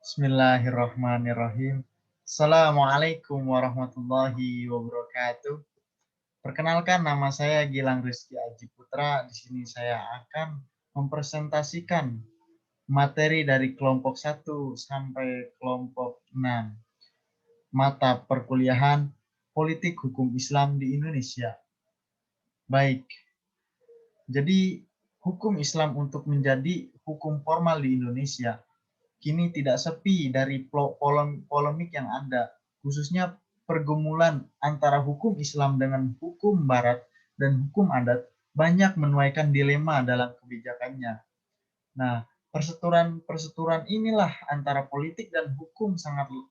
Bismillahirrahmanirrahim. Assalamualaikum warahmatullahi wabarakatuh. Perkenalkan, nama saya Gilang Rizky Aji Putra. Di sini saya akan mempresentasikan materi dari kelompok 1 sampai kelompok 6. Mata perkuliahan Politik Hukum Islam di Indonesia. Baik. Jadi, hukum Islam untuk menjadi hukum formal di Indonesia kini tidak sepi dari polemik yang ada, khususnya pergumulan antara hukum Islam dengan hukum Barat dan hukum adat banyak menuaikan dilema dalam kebijakannya. Nah, perseturuan inilah antara politik dan hukum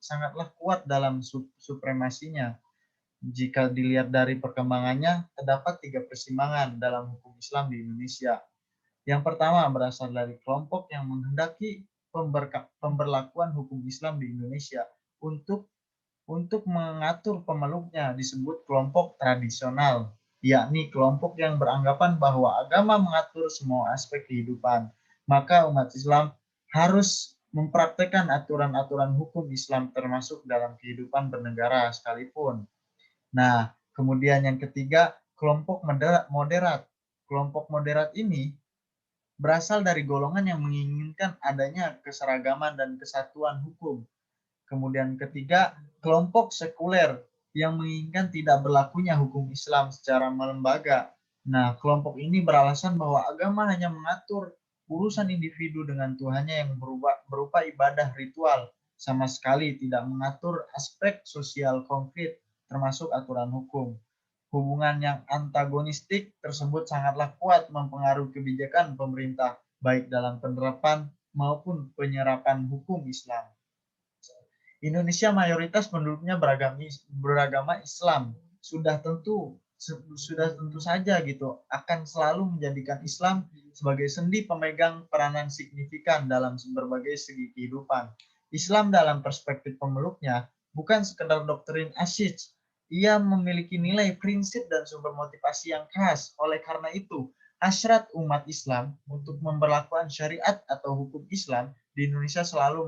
sangatlah kuat dalam supremasinya. Jika dilihat dari perkembangannya, terdapat 3 persimpangan dalam hukum Islam di Indonesia. Yang pertama berasal dari kelompok yang menghendaki pemberlakuan hukum Islam di Indonesia untuk mengatur pemeluknya disebut kelompok tradisional, yakni kelompok yang beranggapan bahwa agama mengatur semua aspek kehidupan. Maka umat Islam harus mempraktekkan aturan-aturan hukum Islam termasuk dalam kehidupan bernegara sekalipun. Nah, kemudian yang ketiga, kelompok moderat. Kelompok moderat ini berasal dari golongan yang menginginkan adanya keseragaman dan kesatuan hukum. Kemudian ketiga, kelompok sekuler yang menginginkan tidak berlakunya hukum Islam secara melembaga. Nah, kelompok ini beralasan bahwa agama hanya mengatur urusan individu dengan Tuhannya yang berupa ibadah ritual, sama sekali tidak mengatur aspek sosial konkret termasuk aturan hukum. Hubungan yang antagonistik tersebut sangatlah kuat mempengaruhi kebijakan pemerintah, baik dalam penerapan maupun penyerapan hukum Islam. Indonesia mayoritas penduduknya beragama Islam. Sudah tentu saja gitu akan selalu menjadikan Islam sebagai sendi pemegang peranan signifikan dalam berbagai segi kehidupan. Islam dalam perspektif pemeluknya bukan sekedar doktrin asyik. Ia memiliki nilai, prinsip, dan sumber motivasi yang khas. Oleh karena itu, hasrat umat Islam untuk memberlakukan syariat atau hukum Islam di Indonesia selalu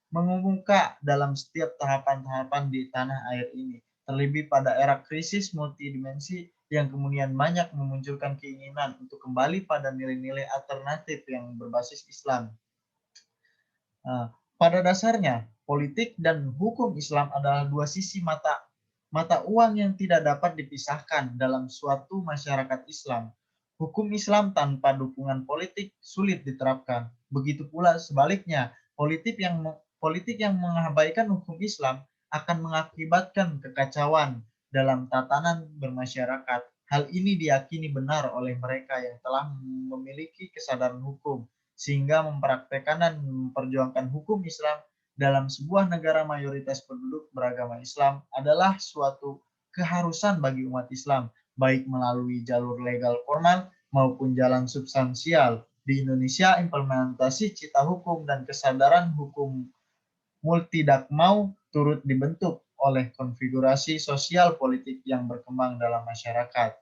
mengemuka dalam setiap tahapan-tahapan di tanah air ini. Terlebih pada era krisis multidimensi yang kemudian banyak memunculkan keinginan untuk kembali pada nilai-nilai alternatif yang berbasis Islam. Pada dasarnya, politik dan hukum Islam adalah dua sisi mata uang yang tidak dapat dipisahkan dalam suatu masyarakat Islam. Hukum Islam tanpa dukungan politik sulit diterapkan. Begitu pula sebaliknya, politik yang mengabaikan hukum Islam akan mengakibatkan kekacauan dalam tatanan bermasyarakat. Hal ini diyakini benar oleh mereka yang telah memiliki kesadaran hukum, sehingga mempraktekkan dan memperjuangkan hukum Islam dalam sebuah negara mayoritas penduduk beragama Islam adalah suatu keharusan bagi umat Islam, baik melalui jalur legal formal maupun jalan substansial. Di Indonesia, implementasi cita hukum dan kesadaran hukum multidakmau turut dibentuk oleh konfigurasi sosial politik yang berkembang dalam masyarakat.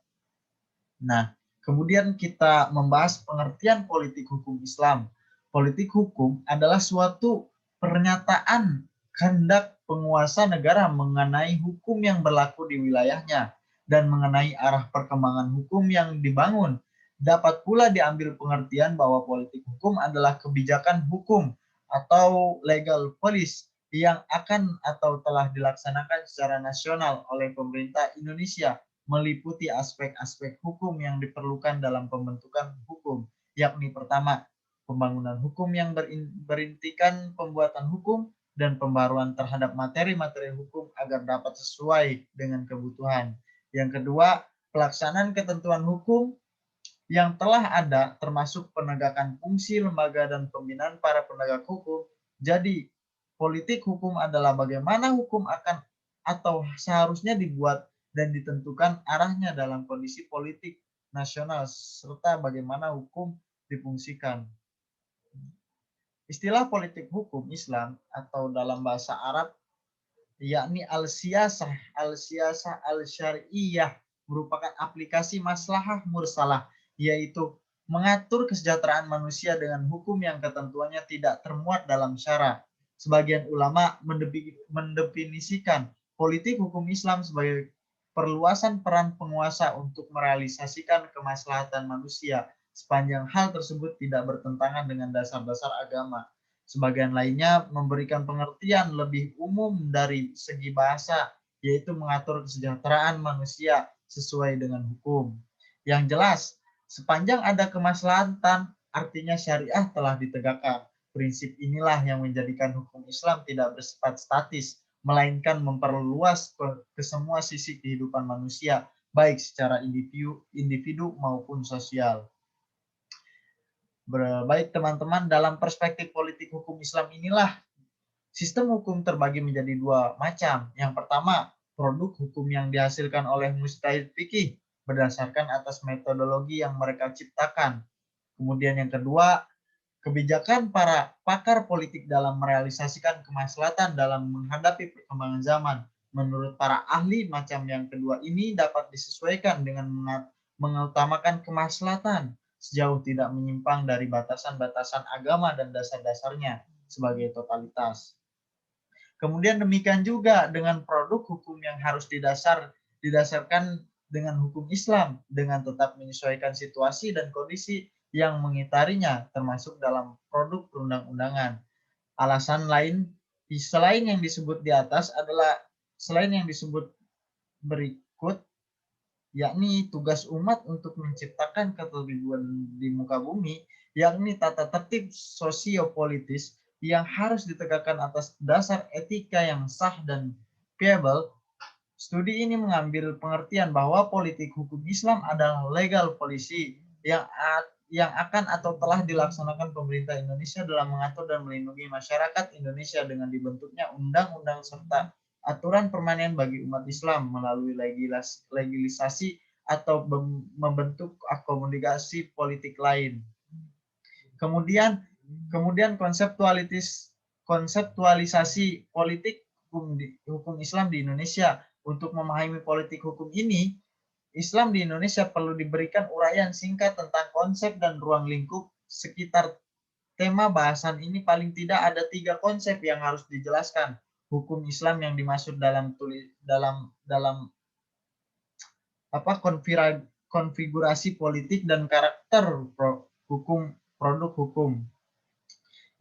Nah, kemudian kita membahas pengertian politik hukum Islam. Politik hukum adalah suatu pernyataan kehendak penguasa negara mengenai hukum yang berlaku di wilayahnya dan mengenai arah perkembangan hukum yang dibangun. Dapat pula diambil pengertian bahwa politik hukum adalah kebijakan hukum atau legal policy yang akan atau telah dilaksanakan secara nasional oleh pemerintah Indonesia, meliputi aspek-aspek hukum yang diperlukan dalam pembentukan hukum, yakni pertama, pembangunan hukum yang berintikan pembuatan hukum dan pembaruan terhadap materi-materi hukum agar dapat sesuai dengan kebutuhan. Yang kedua, pelaksanaan ketentuan hukum yang telah ada termasuk penegakan fungsi lembaga dan pembinaan para penegak hukum. Jadi, politik hukum adalah bagaimana hukum akan atau seharusnya dibuat dan ditentukan arahnya dalam kondisi politik nasional serta bagaimana hukum difungsikan. Istilah politik hukum Islam atau dalam bahasa Arab yakni al-siyasah al-syari'iyah merupakan aplikasi maslahah mursalah, yaitu mengatur kesejahteraan manusia dengan hukum yang ketentuannya tidak termuat dalam syara. Sebagian ulama mendefinisikan politik hukum Islam sebagai perluasan peran penguasa untuk merealisasikan kemaslahatan manusia sepanjang hal tersebut tidak bertentangan dengan dasar-dasar agama. Sebagian lainnya memberikan pengertian lebih umum dari segi bahasa, yaitu mengatur kesejahteraan manusia sesuai dengan hukum. Yang jelas, sepanjang ada kemaslahatan, artinya syariah telah ditegakkan. Prinsip inilah yang menjadikan hukum Islam tidak bersifat statis, melainkan memperluas ke semua sisi kehidupan manusia, baik secara individu maupun sosial. Baik teman-teman, dalam perspektif politik hukum Islam inilah sistem hukum terbagi menjadi dua macam. Yang pertama, produk hukum yang dihasilkan oleh mujtahid fikih berdasarkan atas metodologi yang mereka ciptakan. Kemudian yang kedua, kebijakan para pakar politik dalam merealisasikan kemaslahatan dalam menghadapi perkembangan zaman. Menurut para ahli, macam yang kedua ini dapat disesuaikan dengan mengutamakan kemaslahatan sejauh tidak menyimpang dari batasan-batasan agama dan dasar-dasarnya sebagai totalitas. Kemudian demikian juga dengan produk hukum yang harus didasarkan dengan hukum Islam dengan tetap menyesuaikan situasi dan kondisi yang mengitarinya termasuk dalam produk perundang-undangan. Alasan lain selain yang disebut di atas adalah selain yang disebut berikut, yakni tugas umat untuk menciptakan ketertiban di muka bumi, yakni tata tertib sosiopolitis yang harus ditegakkan atas dasar etika yang sah dan viable. Studi ini mengambil pengertian bahwa politik hukum Islam adalah legal policy yang akan atau telah dilaksanakan pemerintah Indonesia dalam mengatur dan melindungi masyarakat Indonesia dengan dibentuknya undang-undang serta aturan permanen bagi umat Islam melalui legislasi atau membentuk akomodasi politik lain. Kemudian konseptualisasi politik hukum Islam di Indonesia. Untuk memahami politik hukum ini, Islam di Indonesia perlu diberikan uraian singkat tentang konsep dan ruang lingkup sekitar tema bahasan ini. Paling tidak ada 3 konsep yang harus dijelaskan. Hukum Islam yang dimaksud dalam konfigurasi politik dan karakter produk hukum.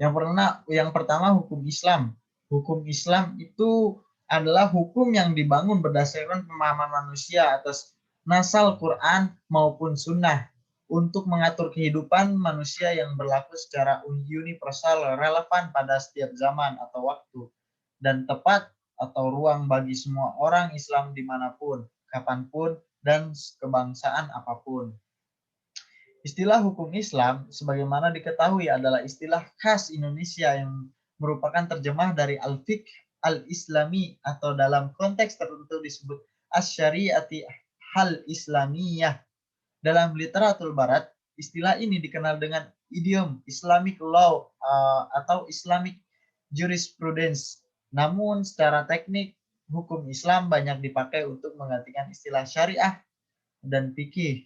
Yang pertama hukum Islam. Hukum Islam itu adalah hukum yang dibangun berdasarkan pemahaman manusia atas nasal Quran maupun sunnah untuk mengatur kehidupan manusia yang berlaku secara universal, relevan pada setiap zaman atau waktu, dan tepat atau ruang bagi semua orang Islam dimanapun, kapanpun, dan kebangsaan apapun. Istilah hukum Islam sebagaimana diketahui adalah istilah khas Indonesia yang merupakan terjemah dari al-fiqh al-islami atau dalam konteks tertentu disebut asy-syari'ati hal-islamiyah. Dalam literatur barat, istilah ini dikenal dengan idiom Islamic law atau Islamic jurisprudence. Namun secara teknik, hukum Islam banyak dipakai untuk menggantikan istilah syariah dan fikih.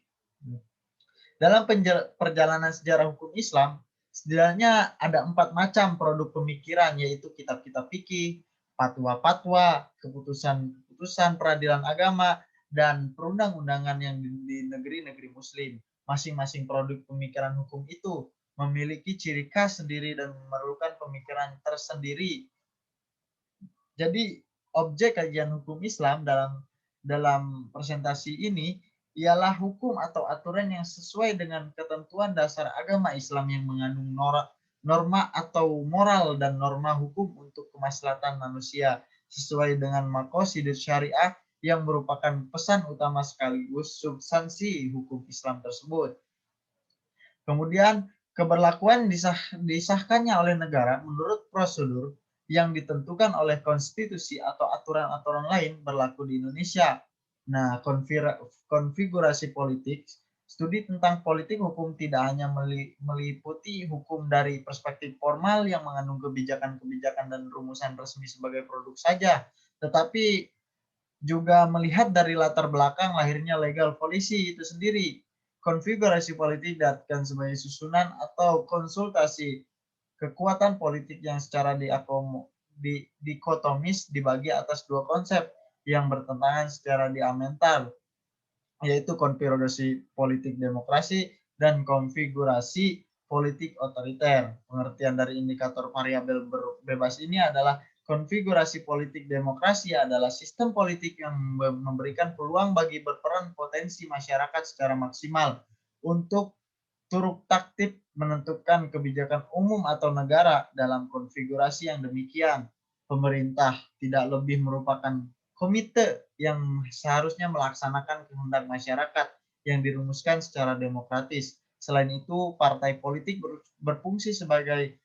Dalam perjalanan sejarah hukum Islam, setidaknya ada 4 macam produk pemikiran, yaitu kitab-kitab fikih, fatwa-fatwa, keputusan-keputusan peradilan agama, dan perundang-undangan yang di negeri-negeri Muslim. Masing-masing produk pemikiran hukum itu memiliki ciri khas sendiri dan memerlukan pemikiran tersendiri. Jadi, objek kajian hukum Islam dalam presentasi ini ialah hukum atau aturan yang sesuai dengan ketentuan dasar agama Islam yang mengandung norma atau moral dan norma hukum untuk kemaslahatan manusia sesuai dengan maqasid syariah yang merupakan pesan utama sekaligus substansi hukum Islam tersebut. Kemudian keberlakuan disahkannya oleh negara menurut prosedur yang ditentukan oleh konstitusi atau aturan-aturan lain berlaku di Indonesia. Nah, konfigurasi politik, studi tentang politik hukum tidak hanya meliputi hukum dari perspektif formal yang mengandung kebijakan-kebijakan dan rumusan resmi sebagai produk saja, tetapi juga melihat dari latar belakang lahirnya legal policy itu sendiri. Konfigurasi politik diartikan sebagai susunan atau konsultasi Kekuatan politik yang secara dikotomis dibagi atas dua konsep yang bertentangan secara diametral, yaitu konfigurasi politik demokrasi dan konfigurasi politik otoriter. Pengertian dari indikator variabel bebas ini adalah konfigurasi politik demokrasi adalah sistem politik yang memberikan peluang bagi berperan potensi masyarakat secara maksimal untuk turut taktik menentukan kebijakan umum atau negara. Dalam konfigurasi yang demikian, pemerintah tidak lebih merupakan komite yang seharusnya melaksanakan kehendak masyarakat yang dirumuskan secara demokratis. Selain itu, partai politik berfungsi sebagai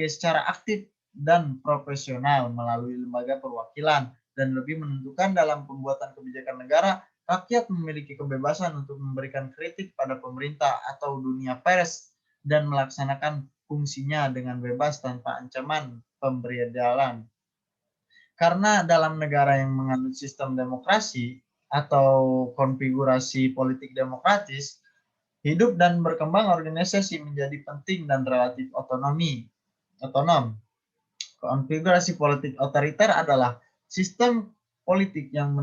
secara aktif dan profesional melalui lembaga perwakilan dan lebih menentukan dalam pembuatan kebijakan negara. Rakyat memiliki kebebasan untuk memberikan kritik pada pemerintah atau dunia pers dan melaksanakan fungsinya dengan bebas tanpa ancaman pemberedalan. Karena dalam negara yang menganut sistem demokrasi atau konfigurasi politik demokratis, hidup dan berkembang organisasi menjadi penting dan relatif otonom. Konfigurasi politik otoriter adalah sistem politik yang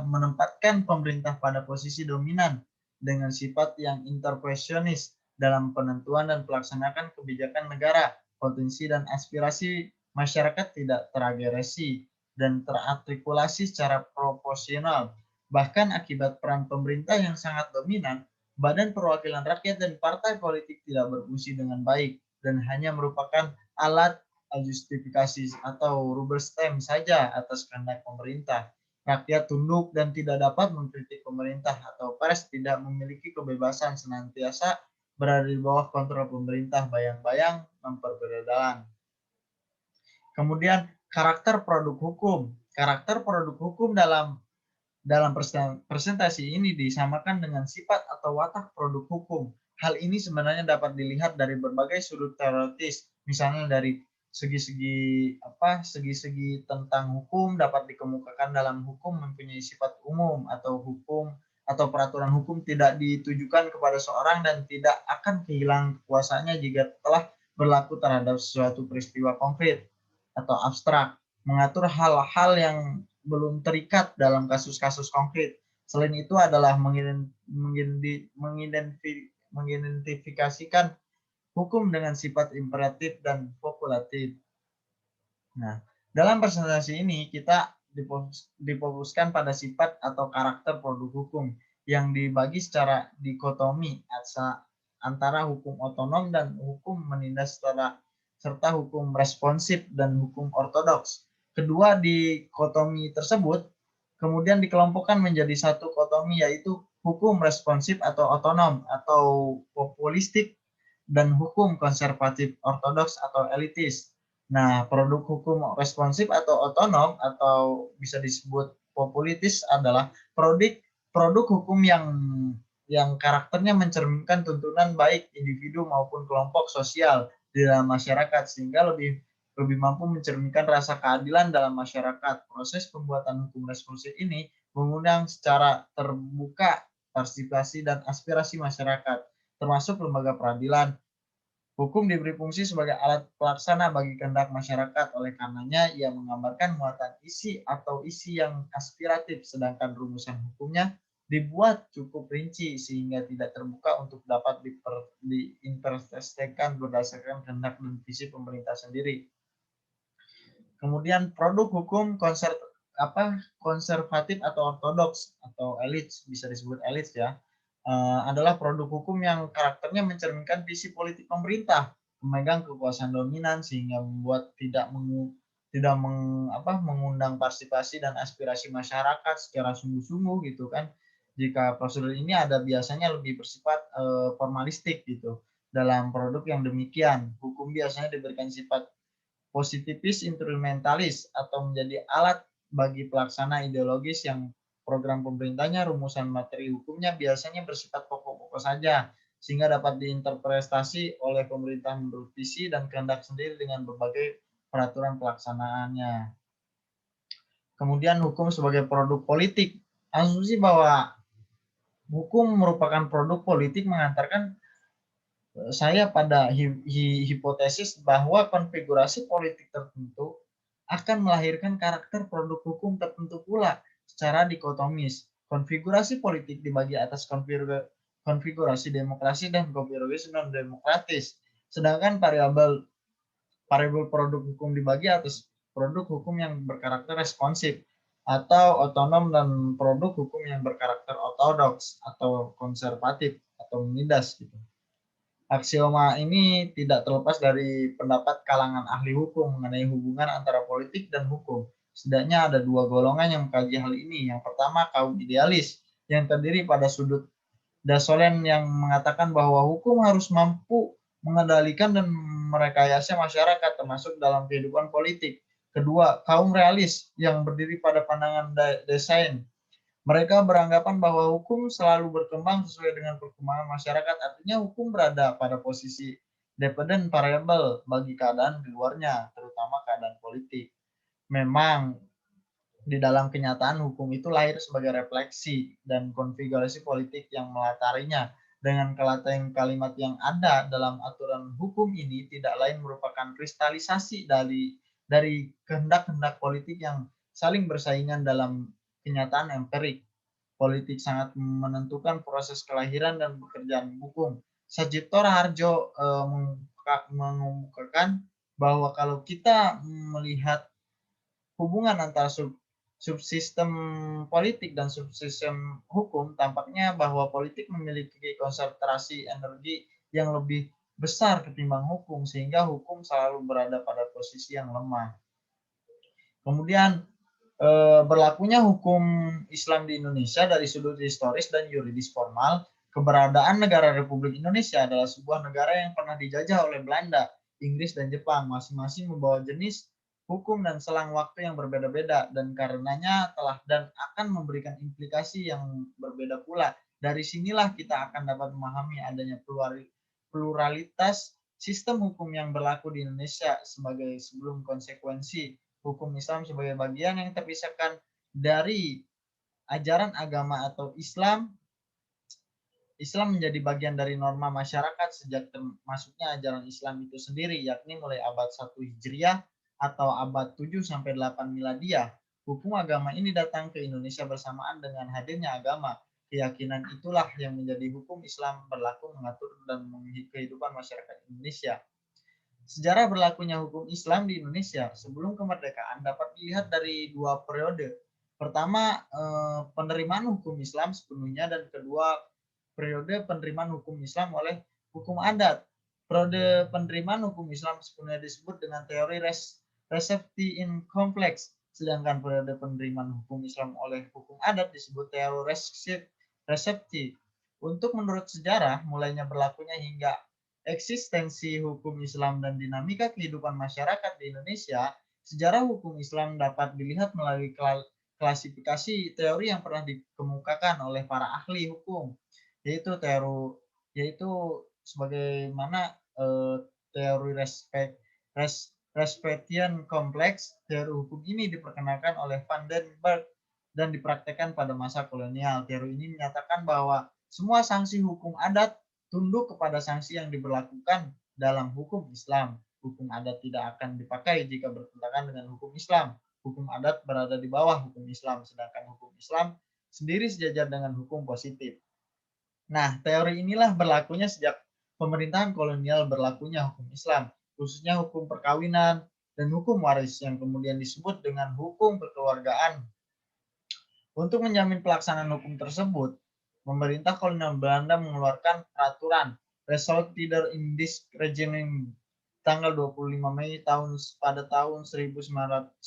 menempatkan pemerintah pada posisi dominan dengan sifat yang intervensionis dalam penentuan dan pelaksanaan kebijakan negara. Potensi dan aspirasi masyarakat tidak teragresi dan terartikulasi secara proporsional. Bahkan akibat peran pemerintah yang sangat dominan, badan perwakilan rakyat dan partai politik tidak berfungsi dengan baik dan hanya merupakan alat justifikasi atau rubber stamp saja atas kehendak pemerintah. Rakyat tunduk dan tidak dapat mengkritik pemerintah atau pers tidak memiliki kebebasan, senantiasa berada di bawah kontrol pemerintah, bayang-bayang memperbedalan. Kemudian karakter produk hukum. Karakter produk hukum dalam presentasi ini disamakan dengan sifat atau watak produk hukum. Hal ini sebenarnya dapat dilihat dari berbagai sudut teoritis, misalnya dari segi-segi tentang hukum dapat dikemukakan dalam hukum mempunyai sifat umum atau hukum atau peraturan hukum tidak ditujukan kepada seorang dan tidak akan kehilangan kekuasaannya jika telah berlaku terhadap suatu peristiwa konkret atau abstrak, mengatur hal-hal yang belum terikat dalam kasus-kasus konkret. Selain itu adalah mengidentifikasikan hukum dengan sifat imperatif dan populatif. Nah, dalam presentasi ini kita difokuskan pada sifat atau karakter produk hukum yang dibagi secara dikotomi antara hukum otonom dan hukum menindas serta hukum responsif dan hukum ortodoks. Kedua dikotomi tersebut kemudian dikelompokkan menjadi satu kotomi, yaitu hukum responsif atau otonom atau populistik dan hukum konservatif ortodoks atau elitis. Nah, produk hukum responsif atau otonom atau bisa disebut populistis adalah produk hukum yang karakternya mencerminkan tuntunan baik individu maupun kelompok sosial di dalam masyarakat sehingga lebih mampu mencerminkan rasa keadilan dalam masyarakat. Proses pembuatan hukum responsif ini mengundang secara terbuka partisipasi dan aspirasi masyarakat, termasuk lembaga peradilan. Hukum diberi fungsi sebagai alat pelaksana bagi kehendak masyarakat, oleh karenanya ia menggambarkan muatan isi atau isi yang aspiratif, sedangkan rumusan hukumnya dibuat cukup rinci sehingga tidak terbuka untuk dapat diinterpretasikan berdasarkan kehendak dan visi pemerintah sendiri. Kemudian produk hukum konservatif atau ortodoks atau elit, bisa disebut elit ya, adalah produk hukum yang karakternya mencerminkan visi politik pemerintah, memegang kekuasaan dominan sehingga membuat tidak mengundang partisipasi dan aspirasi masyarakat secara sungguh-sungguh gitu kan. Jika prosedur ini ada biasanya lebih bersifat formalistik gitu. Dalam produk yang demikian, hukum biasanya diberikan sifat positifis instrumentalis atau menjadi alat bagi pelaksana ideologis yang program pemerintahnya, rumusan materi hukumnya biasanya bersifat pokok-pokok saja sehingga dapat diinterpretasi oleh pemerintah menurut visi dan kehendak sendiri dengan berbagai peraturan pelaksanaannya. Kemudian hukum sebagai produk politik. Asumsi bahwa hukum merupakan produk politik mengantarkan Saya pada hipotesis bahwa konfigurasi politik tertentu akan melahirkan karakter produk hukum tertentu pula secara dikotomis. Konfigurasi politik dibagi atas konfigurasi demokrasi dan konfigurasi non demokratis. Sedangkan variabel variabel produk hukum dibagi atas produk hukum yang berkarakter responsif atau otonom dan produk hukum yang berkarakter ortodoks atau konservatif atau midas gitu. Aksioma ini tidak terlepas dari pendapat kalangan ahli hukum mengenai hubungan antara politik dan hukum. Setidaknya ada dua golongan yang mengkaji hal ini. Yang pertama, kaum idealis yang terdiri pada sudut Dasolen yang mengatakan bahwa hukum harus mampu mengendalikan dan merekayasa masyarakat termasuk dalam kehidupan politik. Kedua, kaum realis yang berdiri pada pandangan desain. Mereka beranggapan bahwa hukum selalu berkembang sesuai dengan perkembangan masyarakat, artinya hukum berada pada posisi dependent variable bagi keadaan di luarnya, terutama keadaan politik. Memang di dalam kenyataan hukum itu lahir sebagai refleksi dan konfigurasi politik yang melatarinya. Dengan kalimat yang ada dalam aturan hukum ini tidak lain merupakan kristalisasi dari kehendak-kehendak politik yang saling bersaingan dalam kenyataan empirik. Politik sangat menentukan proses kelahiran dan pekerjaan hukum. Sajipto Raharjo mengemukakan bahwa kalau kita melihat hubungan antara subsistem politik dan subsistem hukum, tampaknya bahwa politik memiliki konsentrasi energi yang lebih besar ketimbang hukum, sehingga hukum selalu berada pada posisi yang lemah. Kemudian berlakunya hukum Islam di Indonesia dari sudut historis dan yuridis formal, keberadaan negara Republik Indonesia adalah sebuah negara yang pernah dijajah oleh Belanda, Inggris, dan Jepang, masing-masing membawa jenis hukum dan selang waktu yang berbeda-beda, dan karenanya telah dan akan memberikan implikasi yang berbeda pula. Dari sinilah kita akan dapat memahami adanya pluralitas sistem hukum yang berlaku di Indonesia sebagai sebelum konsekuensi hukum Islam sebagai bagian yang terpisahkan dari ajaran agama atau Islam. Islam menjadi bagian dari norma masyarakat sejak termasuknya ajaran Islam itu sendiri, yakni mulai abad 1 Hijriah atau abad 7 sampai 8 Miladiah. Hukum agama ini datang ke Indonesia bersamaan dengan hadirnya agama. Keyakinan itulah yang menjadi hukum Islam berlaku mengatur dan kehidupan masyarakat Indonesia. Sejarah berlakunya hukum Islam di Indonesia sebelum kemerdekaan dapat dilihat dari dua periode. Pertama, penerimaan hukum Islam sepenuhnya, dan kedua, periode penerimaan hukum Islam oleh hukum adat. Periode penerimaan hukum Islam sepenuhnya disebut dengan teori recepti in complex, sedangkan periode penerimaan hukum Islam oleh hukum adat disebut teori recepti. Untuk menurut sejarah, mulainya berlakunya hingga eksistensi hukum Islam dan dinamika kehidupan masyarakat di Indonesia, sejarah hukum Islam dapat dilihat melalui klasifikasi teori yang pernah dikemukakan oleh para ahli hukum, yaitu sebagaimana teori Respectian kompleks. Teori hukum ini diperkenalkan oleh Van den Berg dan dipraktekkan pada masa kolonial. Teori ini menyatakan bahwa semua sanksi hukum adat tunduk kepada sanksi yang diberlakukan dalam hukum Islam. Hukum adat tidak akan dipakai jika bertentangan dengan hukum Islam. Hukum adat berada di bawah hukum Islam, sedangkan hukum Islam sendiri sejajar dengan hukum positif. Nah, teori inilah berlakunya sejak pemerintahan kolonial berlakunya hukum Islam, khususnya hukum perkawinan dan hukum waris yang kemudian disebut dengan hukum kekeluargaan. Untuk menjamin pelaksanaan hukum tersebut, pemerintah kolonial Belanda mengeluarkan peraturan Resolutie in this Regime tanggal 25 Mei pada tahun 1760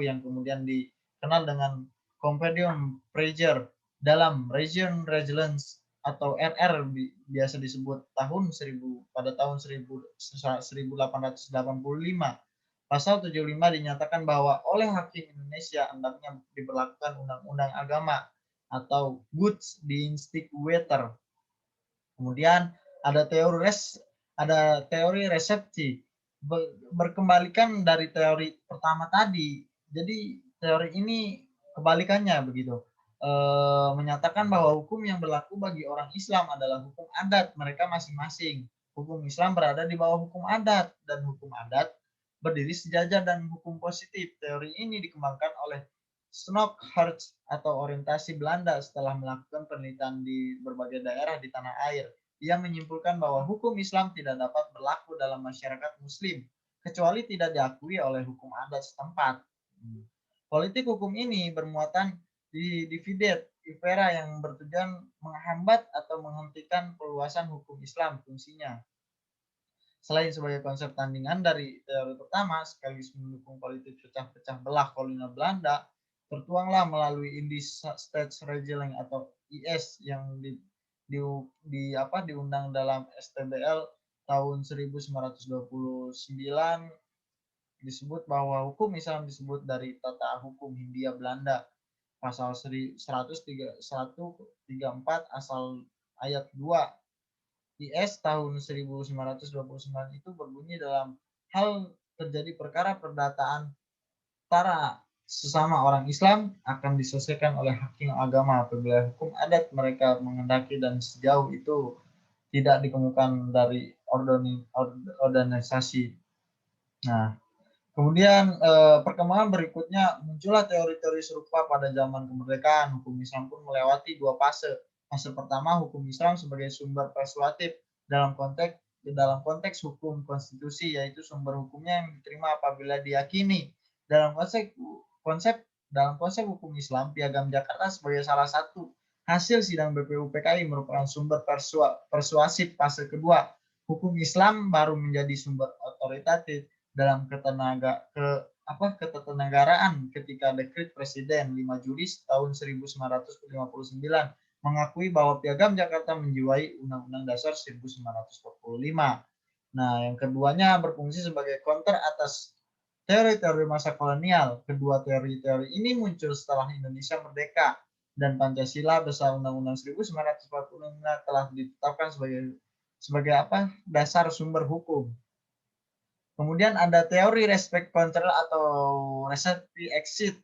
yang kemudian dikenal dengan Compendium Praeger dalam Region Resilience atau RR biasa disebut pada tahun 1885. Pasal 75 dinyatakan bahwa oleh hakim Indonesia hendaknya diberlakukan undang-undang agama atau Goods Instituter. Kemudian ada teori resepsi, berkembalikan dari teori pertama tadi. Jadi teori ini kebalikannya begitu. menyatakan bahwa hukum yang berlaku bagi orang Islam adalah hukum adat mereka masing-masing. Hukum Islam berada di bawah hukum adat dan hukum adat berdiri sejajar dan hukum positif. Teori ini dikembangkan oleh Snodgrass atau orientasi Belanda setelah melakukan penelitian di berbagai daerah di tanah air. Ia menyimpulkan bahwa hukum Islam tidak dapat berlaku dalam masyarakat Muslim kecuali tidak diakui oleh hukum adat setempat. Politik hukum ini bermuatan di divide impera yang bertujuan menghambat atau menghentikan perluasan hukum Islam fungsinya. Selain sebagai konsep tandingan dari teori pertama, sekaligus mendukung politik pecah-pecah belah kolonial Belanda, tertuanglah melalui Indies States Regeling atau IS yang diundang dalam STBL tahun 1929 disebut bahwa hukum Islam disebut dari tata hukum Hindia Belanda pasal 134 asal ayat 2 IS tahun 1929 itu berbunyi dalam hal terjadi perkara perdataan antara sesama orang Islam akan diselesaikan oleh hakim agama apabila hukum adat mereka menghendaki dan sejauh itu tidak dikemukakan dari organisasi. Nah, kemudian perkembangan berikutnya muncullah teori-teori serupa pada zaman kemerdekaan. Hukum Islam pun melewati dua fase. Fase pertama hukum Islam sebagai sumber persuasif dalam konteks hukum konstitusi, yaitu sumber hukumnya yang diterima apabila diyakini. Dalam konsep hukum Islam, Piagam Jakarta sebagai salah satu hasil sidang BPUPKI merupakan sumber persuasif. Fase kedua, hukum Islam baru menjadi sumber otoritatif dalam ketenagaraan ketika dekret Presiden 5 Juli tahun 1959 mengakui bahwa Piagam Jakarta menjiwai Undang-Undang Dasar 1945. Nah, yang keduanya berfungsi sebagai counter atas teori-teori masa kolonial. Kedua teori-teori ini muncul setelah Indonesia merdeka dan Pancasila besar Undang-Undang 1945 telah ditetapkan sebagai dasar sumber hukum. Kemudian ada teori respect control atau receptive exit.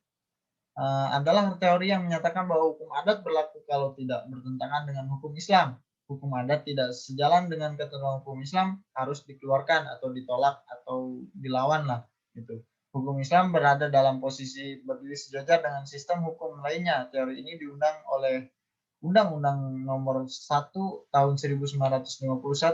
Adalah teori yang menyatakan bahwa hukum adat berlaku kalau tidak bertentangan dengan hukum Islam. Hukum adat tidak sejalan dengan ketentuan hukum Islam harus dikeluarkan atau ditolak atau dilawan lah gitu. Hukum Islam berada dalam posisi berdiri sejajar dengan sistem hukum lainnya. Teori ini diundang oleh Undang-Undang Nomor 1 Tahun 1951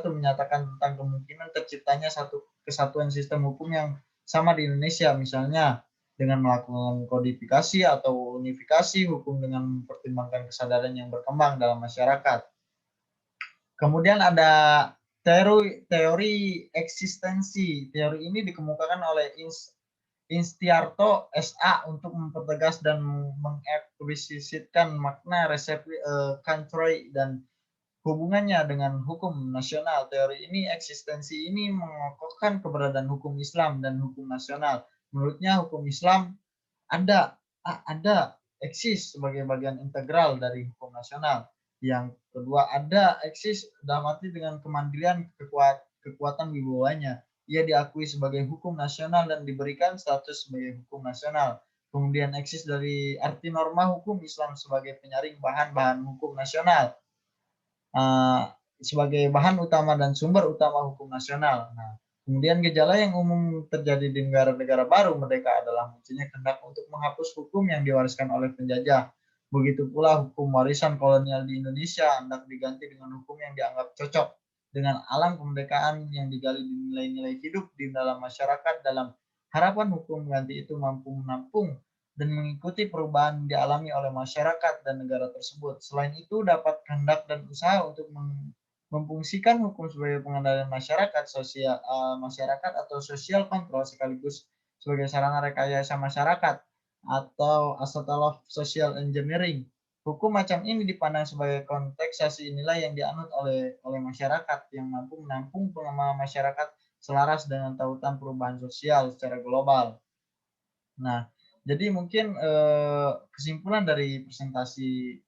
menyatakan tentang kemungkinan terciptanya satu kesatuan sistem hukum yang sama di Indonesia, misalnya dengan melakukan kodifikasi atau unifikasi hukum dengan mempertimbangkan kesadaran yang berkembang dalam masyarakat. Kemudian ada teori eksistensi. Teori ini dikemukakan oleh Instiarto SA untuk mempertegas dan mengeksplisikan makna country dan hubungannya dengan hukum nasional. Teori ini eksistensi ini mengokohkan keberadaan hukum Islam dan hukum nasional. Menurutnya hukum Islam ada eksis sebagai bagian integral dari hukum nasional. Yang kedua ada eksis dalam arti dengan kemandirian kekuatan wibawanya. Ia diakui sebagai hukum nasional dan diberikan status sebagai hukum nasional. Kemudian eksis dari arti norma hukum Islam sebagai penyaring bahan-bahan hukum nasional. Sebagai bahan utama dan sumber utama hukum nasional. Nah, kemudian gejala yang umum terjadi di negara-negara baru merdeka adalah munculnya kehendak untuk menghapus hukum yang diwariskan oleh penjajah. Begitu pula hukum warisan kolonial di Indonesia hendak diganti dengan hukum yang dianggap cocok dengan alam kemerdekaan yang digali di nilai-nilai hidup di dalam masyarakat dalam harapan hukum ganti itu mampu menampung dan mengikuti perubahan yang dialami oleh masyarakat dan negara tersebut. Selain itu, dapat kehendak dan usaha untuk memfungsikan hukum sebagai pengendalian masyarakat atau social control sekaligus sebagai sarana rekayasa masyarakat atau asal social engineering. Hukum macam ini dipandang sebagai konteksasi nilai yang dianut oleh masyarakat yang mampu menampung pengembangan masyarakat selaras dengan tautan perubahan sosial secara global. Nah, jadi mungkin kesimpulan dari presentasi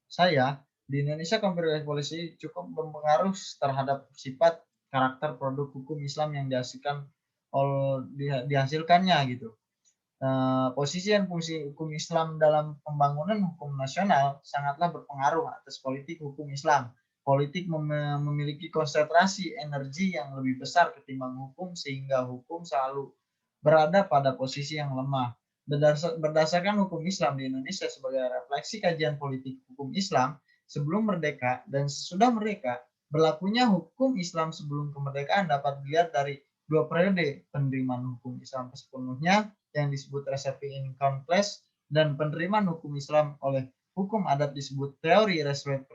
saya, di Indonesia computer policy cukup berpengaruh terhadap sifat karakter produk hukum Islam yang dihasilkannya gitu. Posisi dan fungsi hukum Islam dalam pembangunan hukum nasional sangatlah berpengaruh atas politik hukum Islam. Politik memiliki konsentrasi energi yang lebih besar ketimbang hukum, sehingga hukum selalu berada pada posisi yang lemah. Berdasarkan hukum Islam di Indonesia sebagai refleksi kajian politik hukum Islam sebelum merdeka dan sesudah merdeka, berlakunya hukum Islam sebelum kemerdekaan dapat dilihat dari dua periode penerimaan hukum Islam sepenuhnya yang disebut receiving income class, dan penerimaan hukum Islam oleh hukum adat disebut teori respect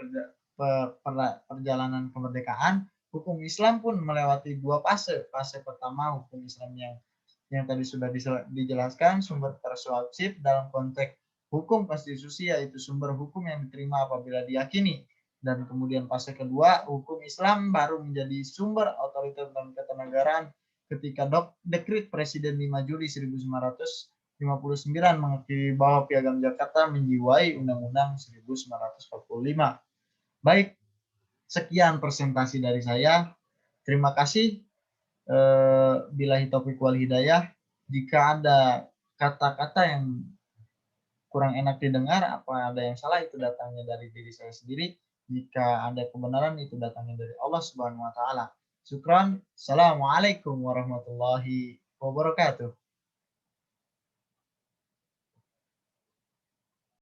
perjalanan kemerdekaan. Hukum Islam pun melewati dua fase. Fase pertama hukum Islam yang tadi sudah dijelaskan, sumber persuasif dalam konteks hukum konstitusi, yaitu sumber hukum yang diterima apabila diyakini. Dan kemudian fase kedua, hukum Islam baru menjadi sumber otoritas dan ketatanegaraan ketika dekrit Presiden 5 Juli 1959 mengakui bahwa Piagam Jakarta menjiwai Undang-Undang 1945. Baik, sekian presentasi dari saya. Terima kasih. Billahi taufiq wal hidayah. Jika ada kata-kata yang kurang enak didengar, apa ada yang salah, itu datangnya dari diri saya sendiri. Jika ada kebenaran, itu datangnya dari Allah Subhanahu wa taala. Syukran. Assalamualaikum warahmatullahi wabarakatuh.